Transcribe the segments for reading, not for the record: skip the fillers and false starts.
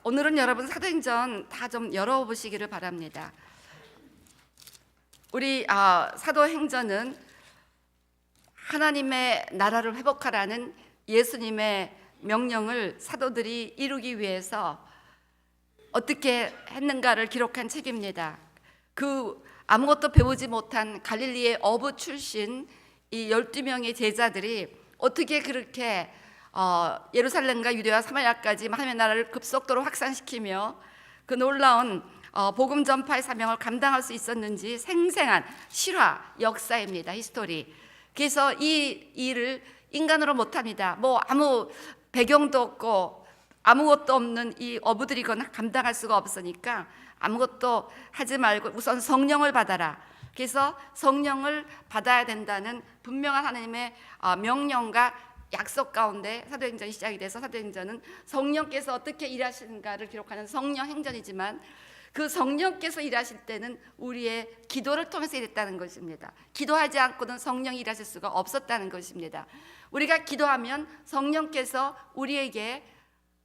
오늘은 여러분 사도행전 다 좀 열어보시기를 바랍니다. 우리 사도행전은 하나님의 나라를 회복하라는 예수님의 명령을 사도들이 이루기 위해서 어떻게 했는가를 기록한 책입니다. 그 아무것도 배우지 못한 갈릴리의 어부 출신 이 12명의 제자들이 어떻게 그렇게 예루살렘과 유대와 사마리아까지 하나님의 나라를 급속도로 확산시키며 그 놀라운 복음 전파의 사명을 감당할 수 있었는지 생생한 실화 역사입니다. 히스토리. 그래서 이 일을 인간으로 못합니다. 뭐 아무 배경도 없고 아무것도 없는 이 어부들이 이건 감당할 수가 없으니까 아무것도 하지 말고 우선 성령을 받아라. 그래서 성령을 받아야 된다는 분명한 하나님의 명령과 약속 가운데 사도행전이 시작이 돼서 사도행전은 성령께서 어떻게 일하시는가를 기록하는 성령 행전이지만 그 성령께서 일하실 때는 우리의 기도를 통해서 일했다는 것입니다. 기도하지 않고는 성령이 일하실 수가 없었다는 것입니다. 우리가 기도하면 성령께서 우리에게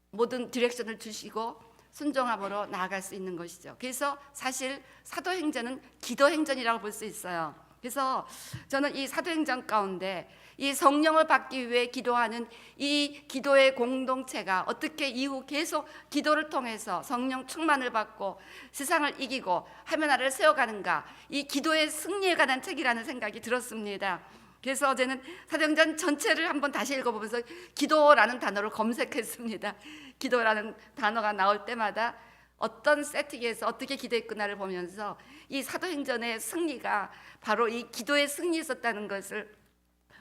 모든 디렉션을 주시고 순종함으로 나아갈 수 있는 것이죠. 그래서 사실 사도행전은 기도행전이라고 볼 수 있어요. 그래서 저는 이 사도행전 가운데 이 성령을 받기 위해 기도하는 이 기도의 공동체가 어떻게 이후 계속 기도를 통해서 성령 충만을 받고 세상을 이기고 하나님의 나라를 세워가는가, 이 기도의 승리에 관한 책이라는 생각이 들었습니다. 그래서 어제는 사도행전 전체를 한번 다시 읽어보면서 기도라는 단어를 검색했습니다. 기도라는 단어가 나올 때마다 어떤 세팅에서 어떻게 기도했구나를 보면서 이 사도행전의 승리가 바로 이 기도의 승리에 있었다는 것을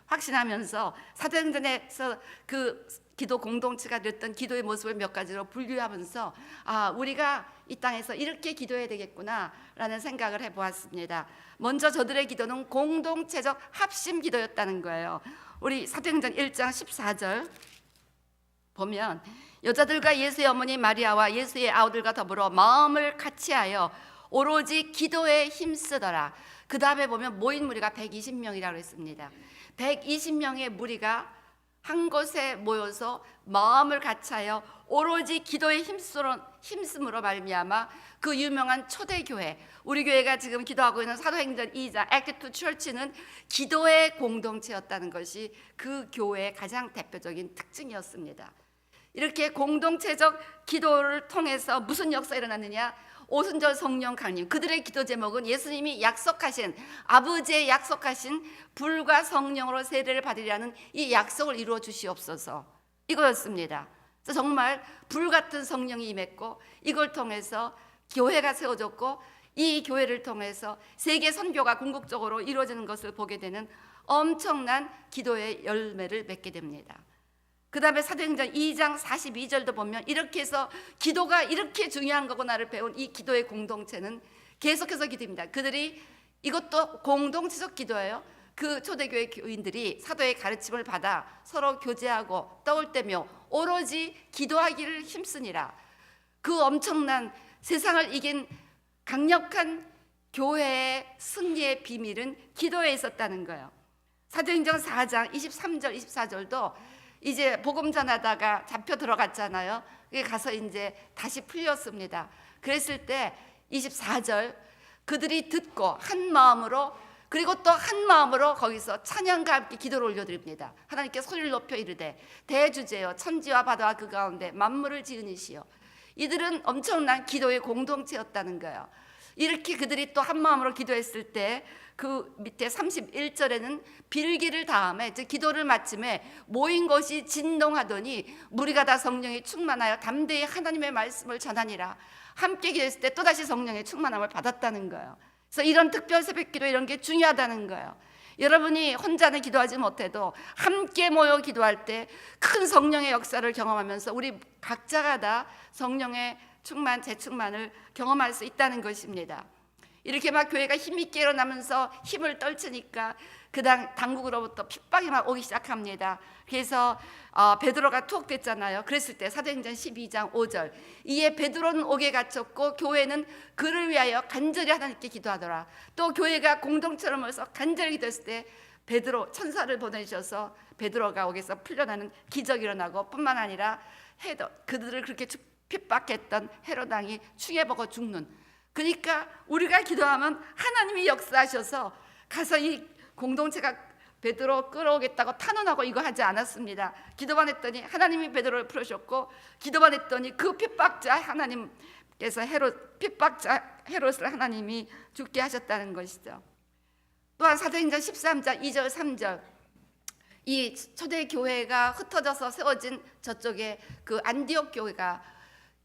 확신하면서 사도행전에서 그 기도 공동체가 됐던 기도의 모습을 몇 가지로 분류하면서 우리가 이 땅에서 이렇게 기도해야 되겠구나라는 생각을 해보았습니다. 먼저 저들의 기도는 공동체적 합심 기도였다는 거예요. 우리 사도행전 1장 14절 보면 여자들과 예수의 어머니 마리아와 예수의 아우들과 더불어 마음을 같이하여 오로지 기도에 힘쓰더라. 그 다음에 보면 모인 무리가 120명이라고 했습니다. 120명의 무리가 한 곳에 모여서 마음을 같이하여 오로지 기도에 힘쓰므로 말미암아 그 유명한 초대교회, 우리 교회가 지금 기도하고 있는 사도행전 2장 Act to Church는 기도의 공동체였다는 것이 그 교회의 가장 대표적인 특징이었습니다. 이렇게 공동체적 기도를 통해서 무슨 역사가 일어났느냐? 오순절 성령 강림, 그들의 기도 제목은 예수님이 약속하신, 아버지의 약속하신 불과 성령으로 세례를 받으리라는 이 약속을 이루어 주시옵소서, 이거였습니다. 그래서 정말 불같은 성령이 임했고 이걸 통해서 교회가 세워졌고 이 교회를 통해서 세계 선교가 궁극적으로 이루어지는 것을 보게 되는 엄청난 기도의 열매를 맺게 됩니다. 그 다음에 사도행전 2장 42절도 보면 이렇게 해서 기도가 이렇게 중요한 거구나를 배운 이 기도의 공동체는 계속해서 기도입니다. 그들이 이것도 공동체적 기도예요. 그 초대교회 교인들이 사도의 가르침을 받아 서로 교제하고 떠올 때며 오로지 기도하기를 힘쓰니라. 그 엄청난 세상을 이긴 강력한 교회의 승리의 비밀은 기도에 있었다는 거예요. 사도행전 4장 23절 24절도 이제 복음 전하다가 잡혀 들어갔잖아요. 가서 이제 다시 풀렸습니다. 그랬을 때 24절 그들이 듣고 한 마음으로, 그리고 또 한 마음으로 거기서 찬양과 함께 기도를 올려드립니다. 하나님께 소리를 높여 이르되 대주제여 천지와 바다와 그 가운데 만물을 지으니시여. 이들은 엄청난 기도의 공동체였다는 거예요. 이렇게 그들이 또 한 마음으로 기도했을 때 그 밑에 31절에는 빌기를 다음에, 즉 기도를 마침에 모인 것이 진동하더니 무리가 다 성령에 충만하여 담대히 하나님의 말씀을 전하니라. 함께 기도했을 때 또다시 성령의 충만함을 받았다는 거예요. 그래서 이런 특별 새벽기도 이런 게 중요하다는 거예요. 여러분이 혼자는 기도하지 못해도 함께 모여 기도할 때 큰 성령의 역사를 경험하면서 우리 각자가 다 성령의 충만, 재충만을 경험할 수 있다는 것입니다. 이렇게 막 교회가 힘있게 일어나면서 힘을 떨치니까 그 당국으로부터 핍박이 막 오기 시작합니다. 그래서 베드로가 투옥됐잖아요. 그랬을 때 사도행전 12장 5절 이에 베드로는 옥에 갇혔고 교회는 그를 위하여 간절히 하나님께 기도하더라. 또 교회가 공동체로 모여서 간절히 기도했을 때 베드로 천사를 보내주셔서 베드로가 옥에서 풀려나는 기적이 일어나고 뿐만 아니라 그들을 그렇게 핍박했던 헤롯 왕이 충해먹어 죽는. 그러니까 우리가 기도하면 하나님이 역사하셔서 가서 이 공동체가 베드로 끌어오겠다고 탄원하고 이거 하지 않았습니다. 기도만 했더니 하나님이 베드로를 풀으셨고, 기도만 했더니 그 핍박자 하나님께서 핍박자 헤롯을 하나님이 죽게 하셨다는 것이죠. 또한 사도행전 13장 2절 3절, 이 초대 교회가 흩어져서 세워진 저쪽에 그 안디옥 교회가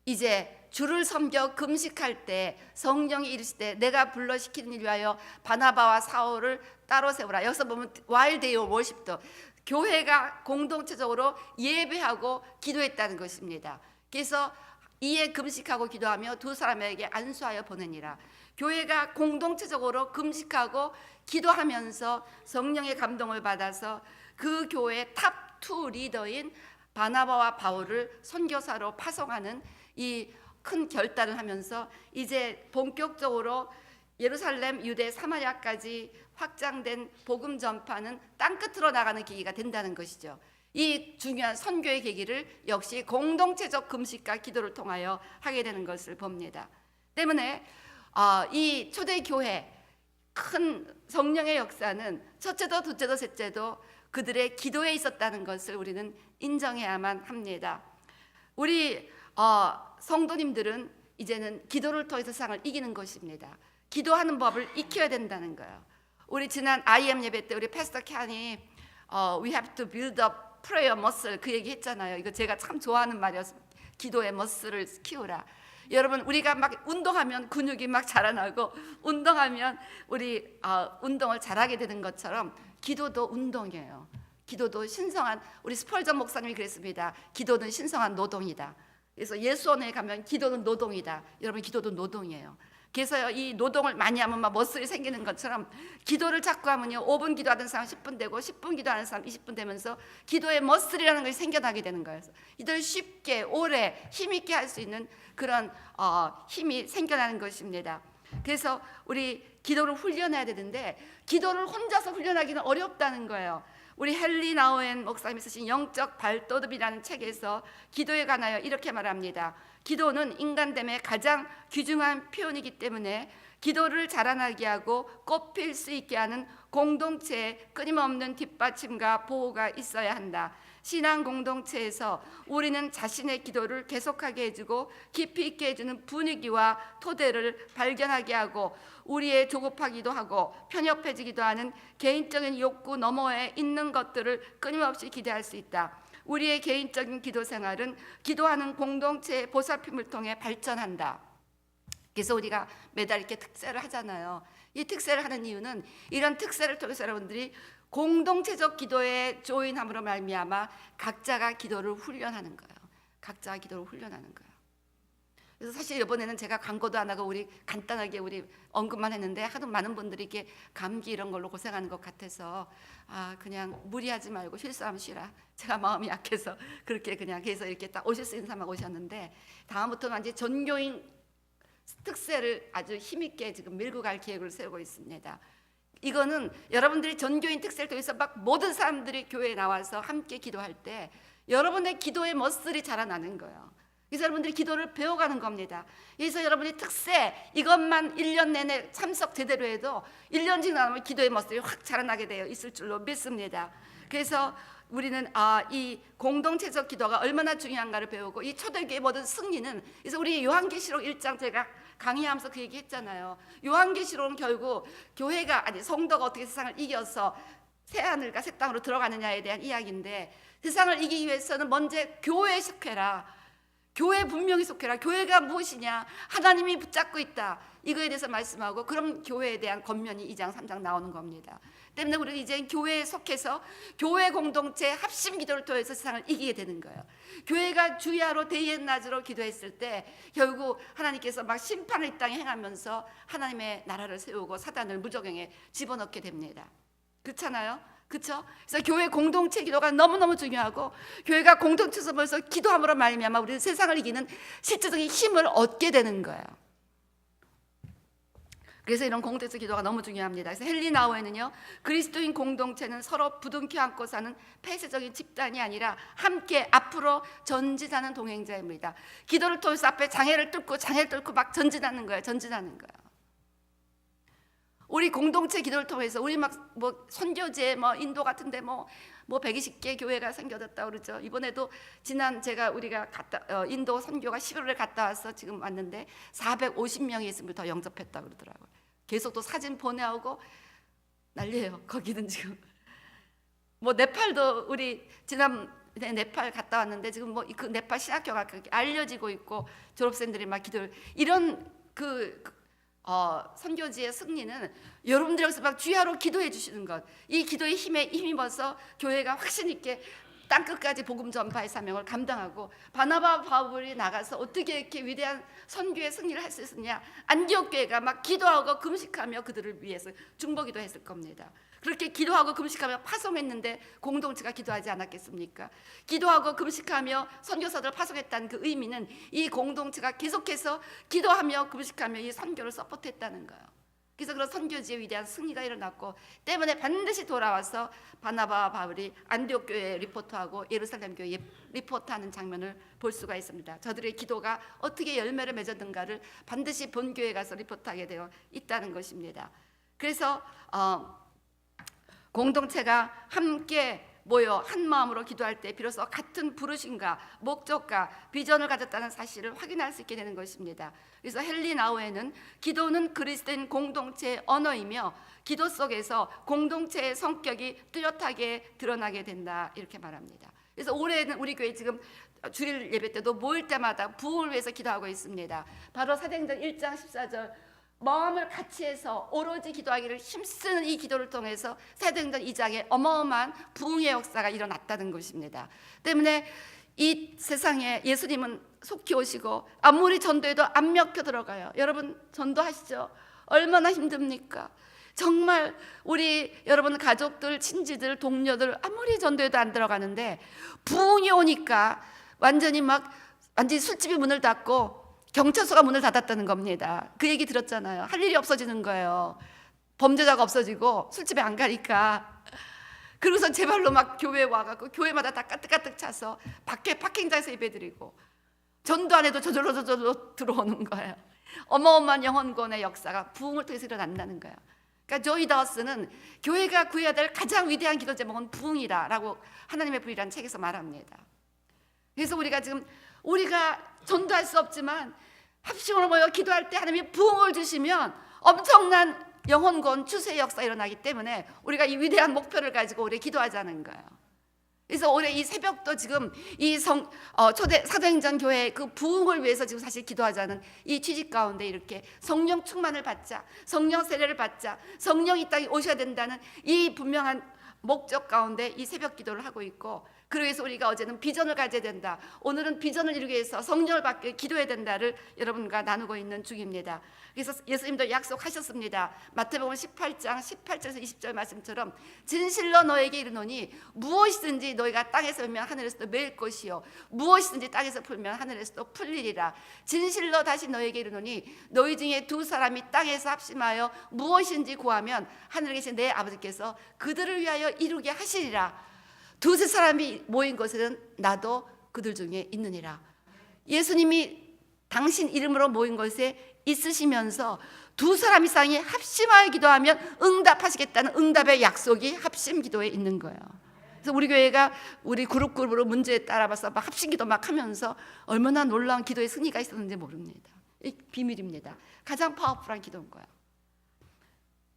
이제 주를 섬겨 금식할 때 성령이 이르시되 내가 불러 시키는 일 위하여 바나바와 사울을 따로 세우라. 여기서 보면 while they were worship도 교회가 공동체적으로 예배하고 기도했다는 것입니다. 그래서 이에 금식하고 기도하며 두 사람에게 안수하여 보내니라. 교회가 공동체적으로 금식하고 기도하면서 성령의 감동을 받아서 그 교회의 탑2 리더인 바나바와 바울을 선교사로 파송하는 이 큰 결단을 하면서 이제 본격적으로 예루살렘, 유대, 사마리아까지 확장된 복음 전파는 땅끝으로 나가는 계기가 된다는 것이죠. 이 중요한 선교의 계기를 역시 공동체적 금식과 기도를 통하여 하게 되는 것을 봅니다. 때문에 이 초대교회 큰 성령의 역사는 첫째도 둘째도 셋째도 그들의 기도에 있었다는 것을 우리는 인정해야만 합니다. 우리 성도님들은 이제는 기도를 통해서 세상을 이기는 것입니다. 기도하는 법을 익혀야 된다는 거예요. 우리 지난 IM 예배 때 우리 패스터 캔이 we have to build up prayer muscle 그 얘기 했잖아요. 이거 제가 참 좋아하는 말이었어요. 기도의 머슬을 키우라. 여러분, 우리가 막 운동하면 근육이 막 자라나고 운동하면 우리 운동을 잘하게 되는 것처럼 기도도 운동이에요. 기도도 신성한, 우리 스펄전 목사님이 그랬습니다. 기도는 신성한 노동이다. 그래서 예수원에 가면 기도는 노동이다. 여러분, 기도도 노동이에요. 그래서 이 노동을 많이 하면 막 머슬이 생기는 것처럼 기도를 자꾸 하면요, 5분 기도하는 사람 10분 되고 10분 기도하는 사람 20분 되면서 기도의 머슬이라는 것이 생겨나게 되는 거예요. 이들 쉽게 오래 힘있게 할 수 있는 그런 힘이 생겨나는 것입니다. 그래서 우리 기도를 훈련해야 되는데 기도를 혼자서 훈련하기는 어렵다는 거예요. 우리 헨리 나우엔 목사님이 쓰신 영적 발돋움이라는 책에서 기도에 관하여 이렇게 말합니다. 기도는 인간됨의 가장 귀중한 표현이기 때문에 기도를 자라나게 하고 꽃필 수 있게 하는 공동체에 끊임없는 뒷받침과 보호가 있어야 한다. 신앙 공동체에서 우리는 자신의 기도를 계속하게 해주고 깊이 있게 해주는 분위기와 토대를 발견하게 하고 우리의 조급하기도 하고 편협해지기도 하는 개인적인 욕구 너머에 있는 것들을 끊임없이 기대할 수 있다. 우리의 개인적인 기도 생활은 기도하는 공동체의 보살핌을 통해 발전한다. 그래서 우리가 매달 이렇게 특세를 하잖아요. 이 특세를 하는 이유는 이런 특세를 통해서 여러분들이 공동체적 기도에 조인함으로 말미암아 각자가 기도를 훈련하는 거예요. 각자가 기도를 훈련하는 거예요. 그래서 사실 이번에는 제가 광고도 안 하고 우리 간단하게 우리 언급만 했는데 하도 많은 분들이 이렇게 감기 이런 걸로 고생하는 것 같아서 그냥 무리하지 말고 실수하면 쉬라. 제가 마음이 약해서 그렇게 그냥 해서 이렇게 딱 오실 수 있는 사람 오셨는데 다음부터는 이제 전교인 특세를 아주 힘있게 지금 밀고 갈 계획을 세우고 있습니다. 이거는 여러분들이 전교인 특세를 통해서 막 모든 사람들이 교회에 나와서 함께 기도할 때 여러분의 기도의 머슬이 자라나는 거예요. 그래서 여러분들이 기도를 배워가는 겁니다. 그래서 여러분이 특세 이것만 1년 내내 참석 제대로 해도 1년 지나면 기도의 머슬이 확 자라나게 되어 있을 줄로 믿습니다. 그래서 우리는 이 공동체적 기도가 얼마나 중요한가를 배우고 이 초대교회의 모든 승리는 그래서 우리 요한계시록 1장 제가 강의하면서 그 얘기 했잖아요. 요한계시록은 결국 교회가 성도가 어떻게 세상을 이겨서 새하늘과 새 땅으로 들어가느냐에 대한 이야기인데 세상을 이기기 위해서는 먼저 교회에 속해라. 교회에 분명히 속해라. 교회가 무엇이냐? 하나님이 붙잡고 있다. 이거에 대해서 말씀하고 그럼 교회에 대한 권면이 2장 3장 나오는 겁니다. 때문에 우리는 이제 교회에 속해서 교회 공동체 합심 기도를 통해서 세상을 이기게 되는 거예요. 교회가 주야로 대의 낮으로 기도했을 때 결국 하나님께서 막 심판을 이 땅에 행하면서 하나님의 나라를 세우고 사단을 무적행에 집어넣게 됩니다. 그렇잖아요? 그렇죠? 그래서 교회 공동체 기도가 너무너무 중요하고 교회가 공동체에서 벌써 기도함으로 말미암아 우리는 세상을 이기는 실제적인 힘을 얻게 되는 거예요. 그래서 이런 공동체 기도가 너무 중요합니다. 그래서 헬리나오에는요, 그리스도인 공동체는 서로 부둥켜 안고 사는 폐쇄적인 집단이 아니라 함께 앞으로 전진하는 동행자입니다. 기도를 통해서 앞에 장애를 뚫고 막 전진하는 거예요. 전진하는 거예요. 우리 공동체 기도를 통해서 우리 막 뭐 선교제 뭐 인도 같은데 뭐 120개 교회가 생겨졌다 그러죠. 이번에도 지난 우리가 인도 선교가 11월에 갔다 와서 지금 왔는데 450명이 있으면 더 영접했다 그러더라고요. 계속 또 사진 보내오고 난리예요. 거기는 지금 뭐 네팔도 우리 지난 네팔 갔다 왔는데 지금 뭐 그 네팔 신학교가 그렇게 알려지고 있고 졸업생들이 막 기도를 이런 선교지의 승리는 여러분들에게서 막 주야로 기도해 주시는 것, 이 기도의 힘에 힘입어서 교회가 확신 있게 땅끝까지 복음 전파의 사명을 감당하고 바나바 바울이 나가서 어떻게 이렇게 위대한 선교의 승리를 할 수 있었냐. 안디옥 교회가 막 기도하고 금식하며 그들을 위해서 중보기도 했을 겁니다. 그렇게 기도하고 금식하며 파송했는데 공동체가 기도하지 않았겠습니까? 기도하고 금식하며 선교사들을 파송했다는 그 의미는 이 공동체가 계속해서 기도하며 금식하며 이 선교를 서포트했다는 거예요. 그래서 그런 선교지의 위대한 승리가 일어났고 때문에 반드시 돌아와서 바나바와 바울이 안디옥 교회에 리포트하고 예루살렘 교회에 리포트하는 장면을 볼 수가 있습니다. 저들의 기도가 어떻게 열매를 맺었는가를 반드시 본교회에 가서 리포트하게 되어 있다는 것입니다. 그래서 공동체가 함께 모여 한 마음으로 기도할 때 비로소 같은 부르심과 목적과 비전을 가졌다는 사실을 확인할 수 있게 되는 것입니다. 그래서 헬리나오에는 기도는 그리스도인 공동체의 언어이며 기도 속에서 공동체의 성격이 뚜렷하게 드러나게 된다 이렇게 말합니다. 그래서 올해는 우리 교회 지금 주일 예배 때도 모일 때마다 부흥을 위해서 기도하고 있습니다. 바로 사도행전 1장 14절 마음을 같이 해서 오로지 기도하기를 힘쓰는 이 기도를 통해서 사도행전 2장에 어마어마한 부흥의 역사가 일어났다는 것입니다. 때문에 이 세상에 예수님은 속히 오시고 아무리 전도해도 안 먹혀 들어가요. 여러분 전도하시죠? 얼마나 힘듭니까? 정말 우리 여러분 가족들, 친지들, 동료들 아무리 전도해도 안 들어가는데 부흥이 오니까 완전히 술집이 문을 닫고 경찰서가 문을 닫았다는 겁니다. 그 얘기 들었잖아요. 할 일이 없어지는 거예요. 범죄자가 없어지고 술집에 안 가니까. 그러고서 제발로 막 교회에 와갖고 교회마다 다 가득가득 차서 밖에 파킹장에서 예배드리고 전도 안 해도 저절로 들어오는 거예요. 어마어마한 영혼권의 역사가 부흥을 통해서 일어난다는 거예요. 그러니까 조이 다우스는 교회가 구해야 될 가장 위대한 기도 제목은 부흥이다라고 하나님의 불이라는 책에서 말합니다. 그래서 우리가 전도할 수 없지만 합심으로 모여 기도할 때 하나님이 부흥을 주시면 엄청난 영혼권 추수의 역사가 일어나기 때문에 우리가 이 위대한 목표를 가지고 올해 기도하자는 거예요. 그래서 올해 이 새벽도 지금 이 초대 사도행전 교회 그 부흥을 위해서 지금 사실 기도하자는 이 취지 가운데 이렇게 성령 충만을 받자, 성령 세례를 받자, 성령 이 땅에 오셔야 된다는 이 분명한 목적 가운데 이 새벽 기도를 하고 있고, 그래서 우리가 어제는 비전을 가져야 된다, 오늘은 비전을 이루기 위해서 성령을 받게 기도해야 된다를 여러분과 나누고 있는 중입니다. 그래서 예수님도 약속하셨습니다. 마태복음 18장 18절에서 20절 말씀처럼 진실로 너에게 이르노니 무엇이든지 너희가 땅에서 풀면 하늘에서도 매일 것이요 무엇이든지 땅에서 풀면 하늘에서도 풀리리라. 진실로 다시 너에게 이르노니 너희 중에 두 사람이 땅에서 합심하여 무엇인지 구하면 하늘에 계신 내 아버지께서 그들을 위하여 이루게 하시리라. 두세 사람이 모인 곳에는 나도 그들 중에 있느니라. 예수님이 당신 이름으로 모인 곳에 있으시면서 두 사람 이상이 합심하여 기도하면 응답하시겠다는 응답의 약속이 합심 기도에 있는 거예요. 그래서 우리 교회가 우리 그룹으로 문제에 따라봐서 막 합심 기도 막 하면서 얼마나 놀라운 기도의 승리가 있었는지 모릅니다. 이 비밀입니다. 가장 파워풀한 기도인 거예요.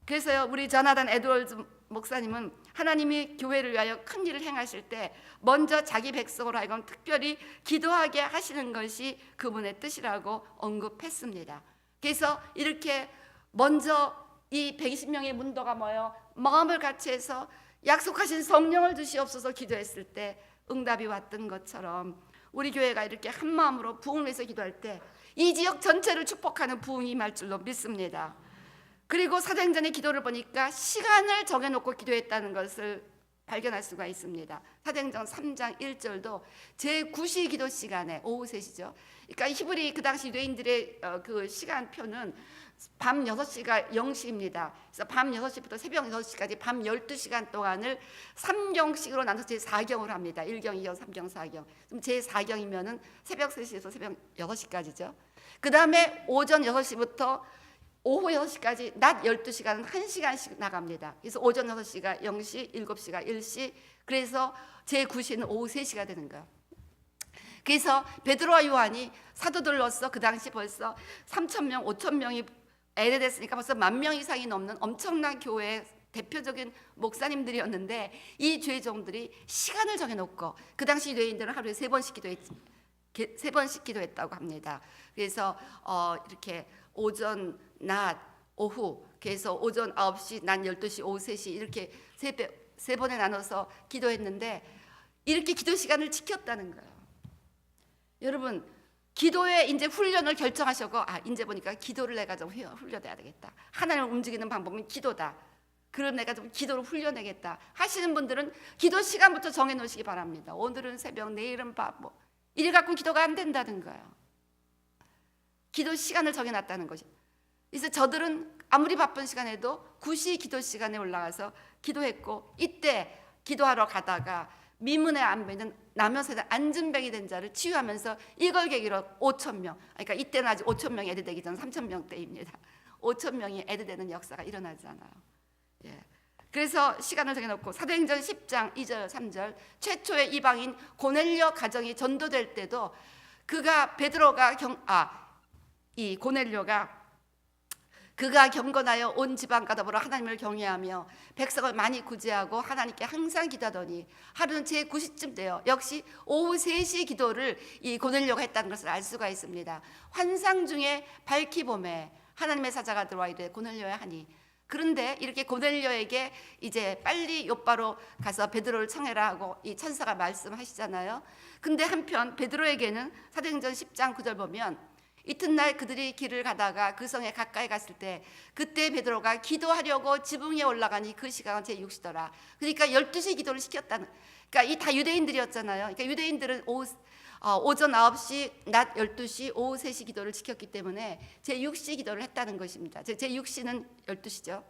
그래서요, 우리 조나단 에드월즈 목사님은 하나님이 교회를 위하여 큰 일을 행하실 때 먼저 자기 백성으로 하여금 특별히 기도하게 하시는 것이 그분의 뜻이라고 언급했습니다. 그래서 이렇게 먼저 이 120명의 문도가 모여 마음을 같이 해서 약속하신 성령을 주시옵소서 기도했을 때 응답이 왔던 것처럼 우리 교회가 이렇게 한 마음으로 부흥을 위해서 기도할 때 이 지역 전체를 축복하는 부흥이 임할 줄로 믿습니다. 그리고 사도행전의 기도를 보니까 시간을 정해놓고 기도했다는 것을 발견할 수가 있습니다. 사도행전 3장 1절도 제9시 기도 시간에 오후 3시죠. 그러니까 히브리 그 당시 유대인들의 그 시간표는 밤 6시가 0시입니다. 그래서 밤 6시부터 새벽 6시까지 밤 12시간 동안을 3경씩으로 나눠서 제4경을 합니다. 1경, 2경, 3경, 4경. 그럼 제4경이면은 새벽 3시에서 새벽 6시까지죠. 그 다음에 오전 6시부터 오후 6시까지 낮 12시간은 1시간씩 나갑니다. 그래서 오전 6시가 0시, 7시가 1시, 그래서 제9시는 오후 3시가 되는 거예요. 그래서 베드로와 요한이 사도들로서 그 당시 벌써 3,000명, 5,000명이 애래됐으니까 벌써 10,000명 이상이 넘는 엄청난 교회의 대표적인 목사님들이었는데, 이 죄종들이 시간을 정해놓고 그 당시 유대인들은 하루에 3번씩 기도했다고 합니다. 그래서 이렇게 오전, 낮, 오후, 그래서 오전 9시, 낮 12시, 오후 3시 이렇게 세 번에 나눠서 기도했는데, 이렇게 기도 시간을 지켰다는 거예요. 여러분, 기도의 이제 훈련을 결정하셔고, 이제 보니까 기도를 내가 좀 훈련해야 되겠다. 하나님을 움직이는 방법은 기도다. 그럼 내가 좀 기도를 훈련해야겠다 하시는 분들은 기도 시간부터 정해놓으시기 바랍니다. 오늘은 새벽, 내일은 밤, 이래 갖고 기도가 안 된다는 거예요. 기도 시간을 정해놨다는 것이. 그래서 저들은 아무리 바쁜 시간에도 9시 기도 시간에 올라가서 기도했고, 이때 기도하러 가다가 미문에 안 맺는 남녀세대 안진뱅이 된 자를 치유하면서 이걸 계기로 5,000명, 그러니까 이때는 아직 5,000명이 애드되기 전 3,000명 때입니다. 5,000명이 애드되는 역사가 일어나잖아요. 예. 그래서 시간을 정해놓고 사도행전 10장 2절 3절 최초의 이방인 고넬료 가정이 전도될 때도 그가 이 고넬료가 그가 경건하여 온 지방과 더불어 하나님을 경외하며 백성을 많이 구제하고 하나님께 항상 기도하더니 하루는 제9시쯤 되어 역시 오후 3시 기도를 이 고넬료가 했다는 것을 알 수가 있습니다. 환상 중에 밝히 봄에 하나님의 사자가 들어와 이르되 고넬료야 하니, 그런데 이렇게 고넬료에게 이제 빨리 욥바로 가서 베드로를 청해라 하고 이 천사가 말씀하시잖아요. 근데 한편 베드로에게는 사도행전 10장 9절 보면 이튿날 그들이 길을 가다가 그 성에 가까이 갔을 때 그때 베드로가 기도하려고 지붕 위에 올라가니 그 시간은 제6시더라. 그러니까 12시 기도를 시켰다는, 그러니까 이 다 유대인들이었잖아요. 그러니까 유대인들은 오전 9시, 낮 12시, 오후 3시 기도를 지켰기 때문에 제6시 기도를 했다는 것입니다. 제6시는 12시죠.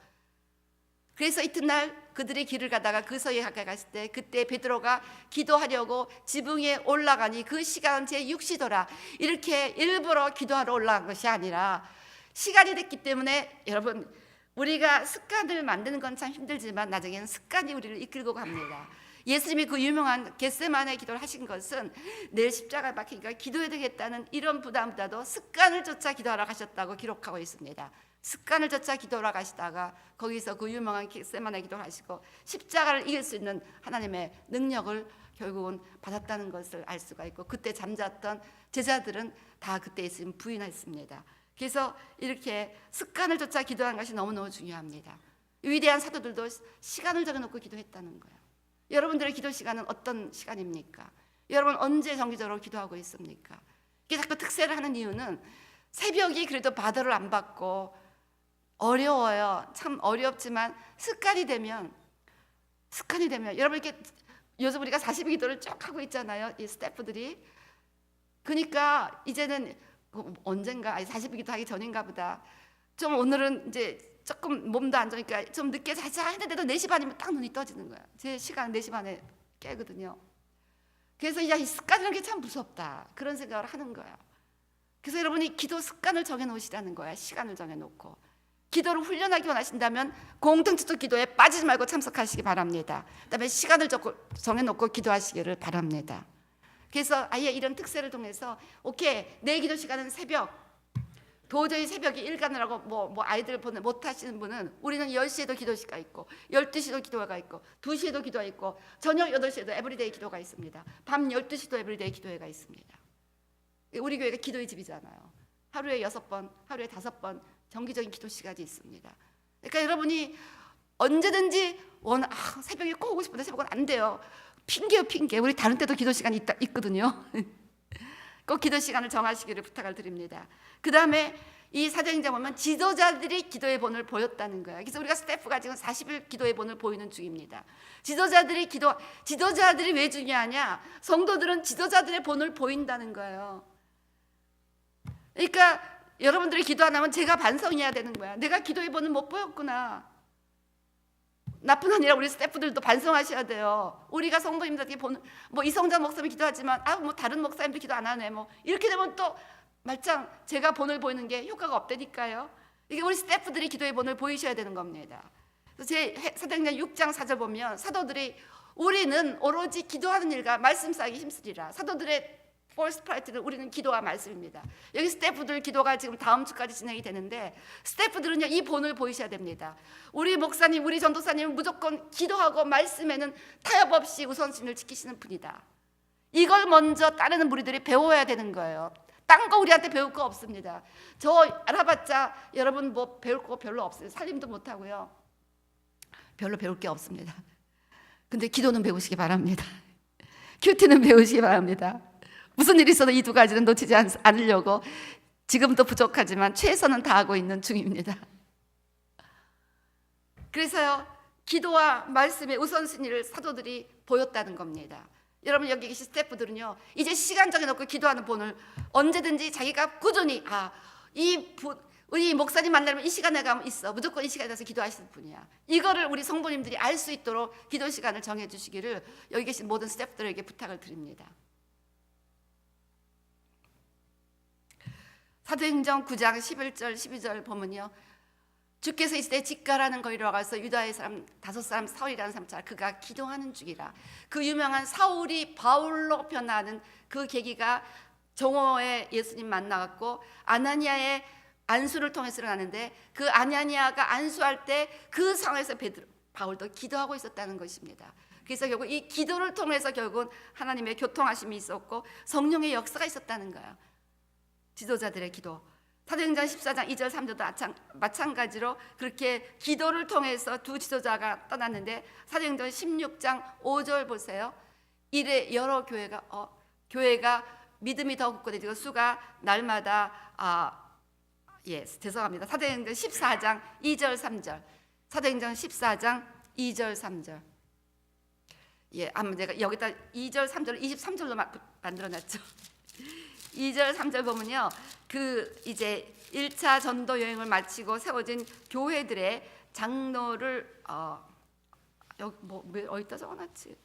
그래서 이튿날 그들이 길을 가다가 그 성에 가까이 갔을 때 그때 베드로가 기도하려고 지붕 위에 올라가니 그 시간은 제6시더라. 이렇게 일부러 기도하러 올라간 것이 아니라 시간이 됐기 때문에, 여러분, 우리가 습관을 만드는 건 참 힘들지만 나중에는 습관이 우리를 이끌고 갑니다. 예수님이 그 유명한 겟세마네 기도를 하신 것은 내일 십자가에 박히니까 기도해야 되겠다는 이런 부담보다도 습관을 쫓아 기도하러 가셨다고 기록하고 있습니다. 습관을 쫓아 기도하러 가시다가 거기서 그 유명한 겟세마네 기도를 하시고 십자가를 이길 수 있는 하나님의 능력을 결국은 받았다는 것을 알 수가 있고, 그때 잠잤던 제자들은 다 그때 있으면 부인했습니다. 그래서 이렇게 습관을 쫓아 기도하는 것이 너무너무 중요합니다. 위대한 사도들도 시간을 정해놓고 기도했다는 거예요. 여러분들의 기도 시간은 어떤 시간입니까? 여러분 언제 정기적으로 기도하고 있습니까? 이게 자꾸 특세를 하는 이유는 새벽이 그래도 바더를 안 받고 어려워요. 참 어렵지만 습관이 되면 여러분, 이렇게 요즘 우리가 40일 기도를 쭉 하고 있잖아요. 이 스태프들이. 그러니까 이제는 언젠가 40일 기도 하기 전인가 보다. 좀 오늘은 이제 조금 몸도 안 좋으니까 좀 늦게 자자 했는데도 4시 반이면 딱 눈이 떠지는 거야. 제 시간 4시 반에 깨거든요. 그래서 이 습관이라는 게 참 무섭다, 그런 생각을 하는 거예요. 그래서 여러분이 기도 습관을 정해놓으시라는 거야. 시간을 정해놓고 기도를 훈련하기 원하신다면 공동체적 기도에 빠지지 말고 참석하시기 바랍니다. 그다음에 시간을 정해놓고 기도하시기를 바랍니다. 그래서 아예 이런 특세를 통해서 오케이, 내 기도 시간은 새벽, 도저히 새벽에 일 가느라고 뭐 아이들 보내 못 하시는 분은 우리는 10시에도 기도 시가 있고 12시도 기도가 있고 2시에도 기도가 있고 저녁 8시에도 에브리데이 기도가 있습니다. 밤 12시도 에브리데이 기도회가 있습니다. 우리 교회가 기도의 집이잖아요. 하루에 6번, 하루에 5번 정기적인 기도 시간이 있습니다. 그러니까 여러분이 언제든지 새벽에 꼭 오고 싶은데 새벽은 안 돼요. 핑계요, 핑계. 우리 다른 때도 기도 시간이 있거든요. 꼭 기도 시간을 정하시기를 부탁을 드립니다. 그 다음에 이 사도행전 보면 지도자들이 기도의 본을 보였다는 거예요. 그래서 우리가 스태프가 지금 40일 기도의 본을 보이는 중입니다. 지도자들이 왜 중요하냐? 성도들은 지도자들의 본을 보인다는 거예요. 그러니까 여러분들이 기도 안 하면 제가 반성해야 되는 거야. 내가 기도의 본을 못 보였구나. 나뿐 아니라 우리 스태프들도 반성하셔야 돼요. 우리가 성도님들에게 보는, 뭐 이성자 목사님이 기도하지만 뭐 다른 목사님도 기도 안 하네, 뭐 이렇게 되면 또 말짱 제가 본을 보이는 게 효과가 없다니까요. 이게 우리 스태프들이 기도의 본을 보이셔야 되는 겁니다. 제 사도행전 6장 4절 보면 사도들이 우리는 오로지 기도하는 일과 말씀 쌓기 힘쓰리라. 사도들의 폴스 프라이트는 우리는 기도와 말씀입니다. 여기 스태프들 기도가 지금 다음 주까지 진행이 되는데 스태프들은요 이 본을 보이셔야 됩니다. 우리 목사님, 우리 전도사님은 무조건 기도하고 말씀에는 타협 없이 우선순위를 지키시는 분이다. 이걸 먼저 따르는 무리들이 배워야 되는 거예요. 딴 거 우리한테 배울 거 없습니다. 저 알아봤자 여러분 뭐 배울 거 별로 없어요. 살림도 못하고요. 별로 배울 게 없습니다. 근데 기도는 배우시기 바랍니다. 큐티는 배우시기 바랍니다. 무슨 일이 있어도 이 두 가지는 놓치지 않으려고 지금도 부족하지만 최선은 다하고 있는 중입니다. 그래서요 기도와 말씀의 우선순위를 사도들이 보였다는 겁니다. 여러분 여기 계신 스태프들은요 이제 시간 정해놓고 기도하는 본을 언제든지 자기가 꾸준히 우리 목사님 만나면 이 시간에 가면 있어, 무조건 이 시간에 가서 기도하시는 분이야. 이거를 우리 성도님들이 알 수 있도록 기도 시간을 정해주시기를 여기 계신 모든 스태프들에게 부탁을 드립니다. 사도행전 9장 11절 12절 보면요 주께서 이때 직가라는 거리로 와서 유다의 사람 5사람 사울이라는 사람 잘 그가 기도하는 중이라. 그 유명한 사울이 바울로 변화하는 그 계기가 정오에 예수님 만나갖고 아나니아의 안수를 통해서 일어나는데 그 아나니아가 안수할 때 그 상황에서 바울도 기도하고 있었다는 것입니다. 그래서 결국 이 기도를 통해서 결국은 하나님의 교통하심이 있었고 성령의 역사가 있었다는 거예요. 지도자들의 기도. 사도행전 14장 2절 3절도 마찬가지로 그렇게 기도를 통해서 두 지도자가 떠났는데 사도행전 16장 5절 보세요. 이래 여러 교회가 믿음이 더 굳건해지고 수가 날마다 죄송합니다. 사도행전 14장 2절 3절. 사도행전 14장 2절 3절. 아마 제가 여기다 2절 3절을 23절로 만들어놨죠. 2절 3절 보면요 그 이제 1차 전도 여행을 마치고 세워진 교회들의 장로를 여기 어디다 적어놨지?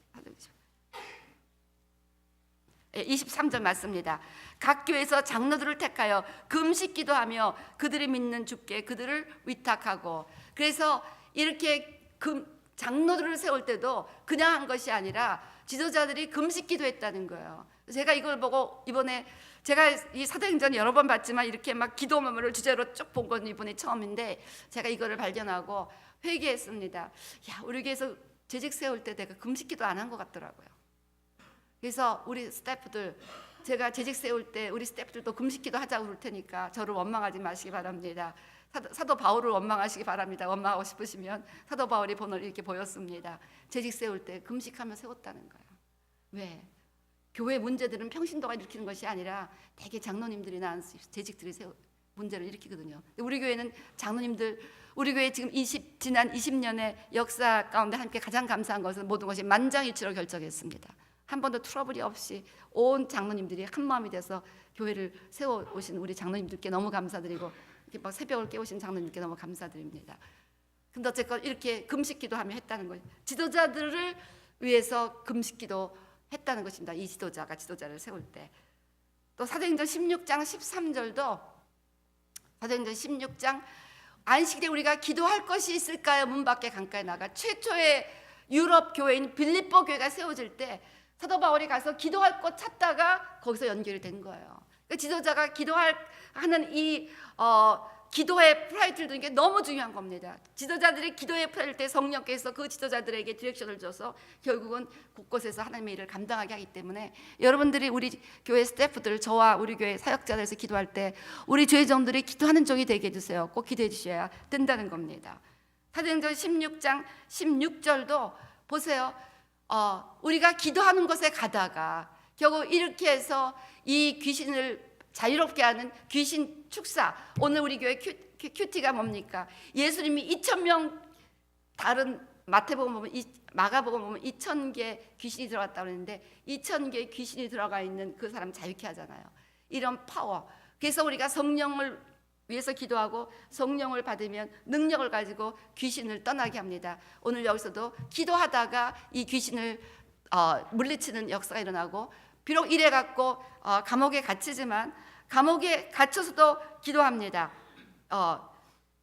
23절 맞습니다. 각 교회에서 장로들을 택하여 금식 기도하며 그들이 믿는 주께 그들을 위탁하고, 그래서 이렇게 장로들을 세울 때도 그냥 한 것이 아니라 지도자들이 금식 기도했다는 거예요. 제가 이걸 보고 이번에 제가 이 사도행전 여러 번 봤지만 이렇게 막 기도문을 주제로 쭉 본 건 이번이 처음인데 제가 이거를 발견하고 회개했습니다. 야, 우리 교회에서 재직 세울 때 내가 금식 기도 안 한 것 같더라고요. 그래서 우리 스태프들 제가 재직 세울 때 우리 스태프들도 금식 기도 하자고 그럴 테니까 저를 원망하지 마시기 바랍니다. 사도 바울을 원망하시기 바랍니다. 원망하고 싶으시면 사도 바울이 본을 이렇게 보였습니다. 재직 세울 때 금식하며 세웠다는 거예요. 왜? 교회 문제들은 평신도가 일으키는 것이 아니라 대개 장로님들이나 재직들이 문제를 일으키거든요. 우리 교회는 장로님들, 우리 교회 지금 지난 20년의 역사 가운데 함께 가장 감사한 것은 모든 것이 만장일치로 결정했습니다. 한 번도 트러블이 없이 온 장로님들이 한 마음이 돼서 교회를 세워오신 우리 장로님들께 너무 감사드리고 이렇게 막 새벽을 깨우신 장로님께 너무 감사드립니다. 근데 어쨌건 이렇게 금식기도 하며 했다는 거예요. 지도자들을 위해서 금식기도 했다는 것입니다. 이 지도자가 지도자를 세울 때. 또 사도행전 16장 13절도 사도행전 16장 안식일에 우리가 기도할 것이 있을까요? 문 밖에 강가에 나가 최초의 유럽 교회인 빌립보 교회가 세워질 때 사도 바울이 가서 기도할 곳 찾다가 거기서 연결이 된 거예요. 그러니까 지도자가 하는 이 기도의 프라이드를 두는 게 너무 중요한 겁니다. 지도자들이 기도의 프라이드 때 성령께서 그 지도자들에게 디렉션을 줘서 결국은 곳곳에서 하나님의 일을 감당하게 하기 때문에 여러분들이 우리 교회 스태프들, 저와 우리 교회 사역자들에서 기도할 때 우리 죄종들이 기도하는 종이 되게 해주세요. 꼭 기도해 주셔야 된다는 겁니다. 사도행전 16장 16절도 보세요. 우리가 기도하는 곳에 가다가 결국 이렇게 해서 이 귀신을 자유롭게 하는 귀신 축사. 오늘 우리 교회 큐티가 뭡니까? 예수님이 2,000명, 다른 마태복음 보면 마가복음 보면 2,000개 귀신이 들어갔다고 그러는데 2,000개 귀신이 들어가 있는 그 사람 자유케 하잖아요. 이런 파워. 그래서 우리가 성령을 위해서 기도하고 성령을 받으면 능력을 가지고 귀신을 떠나게 합니다. 오늘 여기서도 기도하다가 이 귀신을 물리치는 역사가 일어나고, 비록 이래 갖고 감옥에 갇히지만 감옥에 갇혀서도 기도합니다.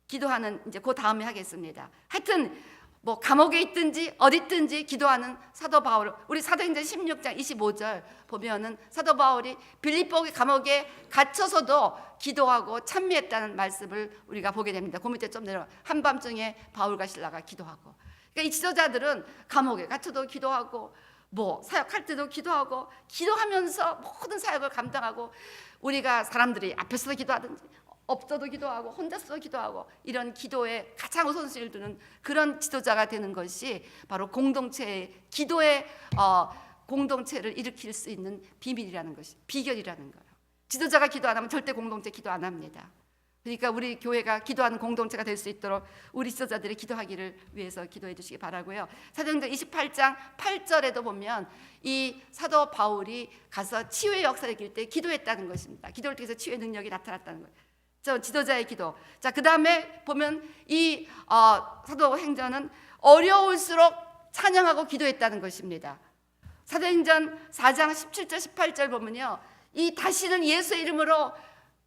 기도하는 이제 그 다음에 하겠습니다. 하여튼 뭐 감옥에 있든지 어디 있든지 기도하는 사도 바울, 우리 사도행전 16장 25절 보면은 사도 바울이 빌립보 감옥에 갇혀서도 기도하고 찬미했다는 말씀을 우리가 보게 됩니다. 그 밑에 좀 내려, 한밤중에 바울과 실라가 기도하고. 그러니까 이 지도자들은 감옥에 갇혀도 기도하고, 뭐 사역할 때도 기도하고, 기도하면서 모든 사역을 감당하고, 우리가 사람들이 앞에서도 기도하든지 없어도 기도하고 혼자서도 기도하고, 이런 기도에 가장 우선순위를 두는 그런 지도자가 되는 것이 바로 공동체의 기도의 공동체를 일으킬 수 있는 비밀이라는 것이, 비결이라는 거예요. 지도자가 기도 안 하면 절대 공동체 기도 안 합니다. 그러니까 우리 교회가 기도하는 공동체가 될 수 있도록 우리 지도자들이 기도하기를 위해서 기도해 주시기 바라고요. 사도행전 28장 8절에도 보면 이 사도 바울이 가서 치유의 역사를 일으킬 때 기도했다는 것입니다. 기도를 통해서 치유의 능력이 나타났다는 거예요. 저 지도자의 기도. 자, 그 다음에 보면 이 사도행전은 어려울수록 찬양하고 기도했다는 것입니다. 사도행전 4장 17절 18절 보면요, 이 다시는 예수의 이름으로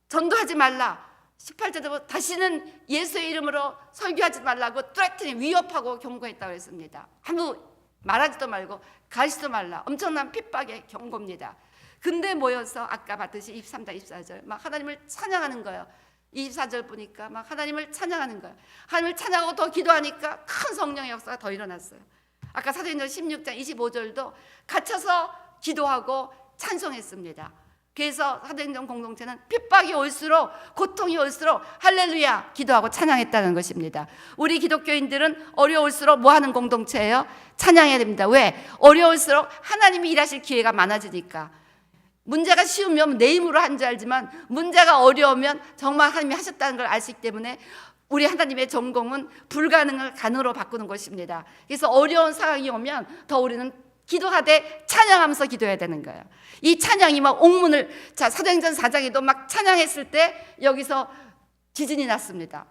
전도하지 말라, 18절도 다시는 예수의 이름으로 설교하지 말라고 뚜레트니 위협하고 경고했다고 했습니다. 아무 말하지도 말고 가지도 말라, 엄청난 핍박의 경고입니다. 근데 모여서 아까 봤듯이 23장 24절 막 하나님을 찬양하는 거예요. 24절 보니까 막 하나님을 찬양하는 거예요. 하나님을 찬양하고 더 기도하니까 큰 성령의 역사가 더 일어났어요. 아까 사도행전 16장 25절도 갇혀서 기도하고 찬송했습니다. 그래서 사도행전 공동체는 핍박이 올수록, 고통이 올수록 할렐루야 기도하고 찬양했다는 것입니다. 우리 기독교인들은 어려울수록 뭐 하는 공동체예요? 찬양해야 됩니다. 왜? 어려울수록 하나님이 일하실 기회가 많아지니까. 문제가 쉬우면 내 힘으로 한 줄 알지만 문제가 어려우면 정말 하나님이 하셨다는 걸 알 수 있기 때문에 우리 하나님의 전공은 불가능을 가능으로 바꾸는 것입니다. 그래서 어려운 상황이 오면 더 우리는 기도하되 찬양하면서 기도해야 되는 거예요. 이 찬양이 막 옥문을, 자, 사도행전 4장에도 막 찬양했을 때 여기서 지진이 났습니다.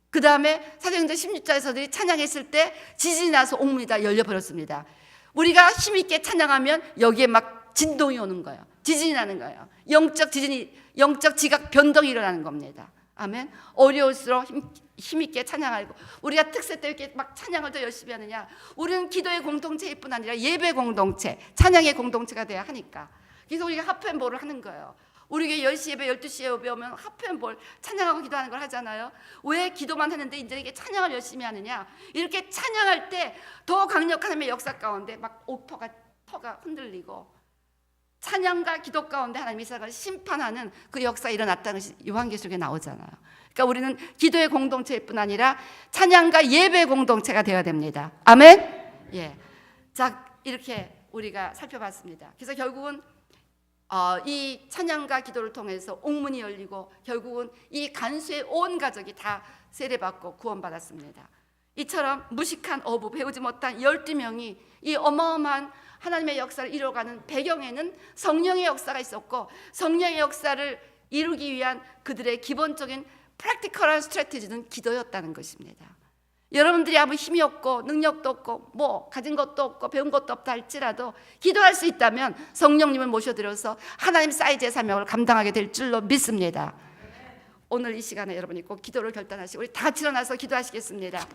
그 다음에 사도행전 16장에서도 찬양했을 때 지진이 나서 옥문이 다 열려버렸습니다. 우리가 힘있게 찬양하면 여기에 막 진동이 오는 거예요. 지진이 나는 거예요. 영적 지각 변동이 일어나는 겁니다. 아멘. 어려울수록 힘있게 찬양하고, 우리가 특세 때 이렇게 막 찬양을 더 열심히 하느냐, 우리는 기도의 공동체일 뿐 아니라 예배 공동체, 찬양의 공동체가 돼야 하니까. 그래서 우리가 하프앤볼을 하는 거예요. 우리 교회 10시 예배, 12시에 예배 오면 하프앤볼 찬양하고 기도하는 걸 하잖아요. 왜 기도만 하는데 이제 이게 찬양을 열심히 하느냐, 이렇게 찬양할 때 더 강력한 하나님의 역사 가운데 막 터가 흔들리고 찬양과 기도 가운데 하나님이 세상을 심판하는 그 역사가 일어났다는 것이 요한계시록에 나오잖아요. 그러니까 우리는 기도의 공동체일 뿐 아니라 찬양과 예배 공동체가 되어야 됩니다. 아멘. 예. 자, 이렇게 우리가 살펴봤습니다. 그래서 결국은 이 찬양과 기도를 통해서 옥문이 열리고 결국은 이 간수의 온 가족이 다 세례받고 구원받았습니다. 이처럼 무식한 어부, 배우지 못한 12명이 이 어마어마한 하나님의 역사를 이루어가는 배경에는 성령의 역사가 있었고, 성령의 역사를 이루기 위한 그들의 기본적인 프랙티컬한 스트래티지는 기도였다는 것입니다. 여러분들이 아무 힘이 없고 능력도 없고 뭐 가진 것도 없고 배운 것도 없다 할지라도 기도할 수 있다면 성령님을 모셔드려서 하나님 사이즈의 사명을 감당하게 될 줄로 믿습니다. 오늘 이 시간에 여러분이 꼭 기도를 결단하시고 우리 다 같이 일어나서 기도하시겠습니다.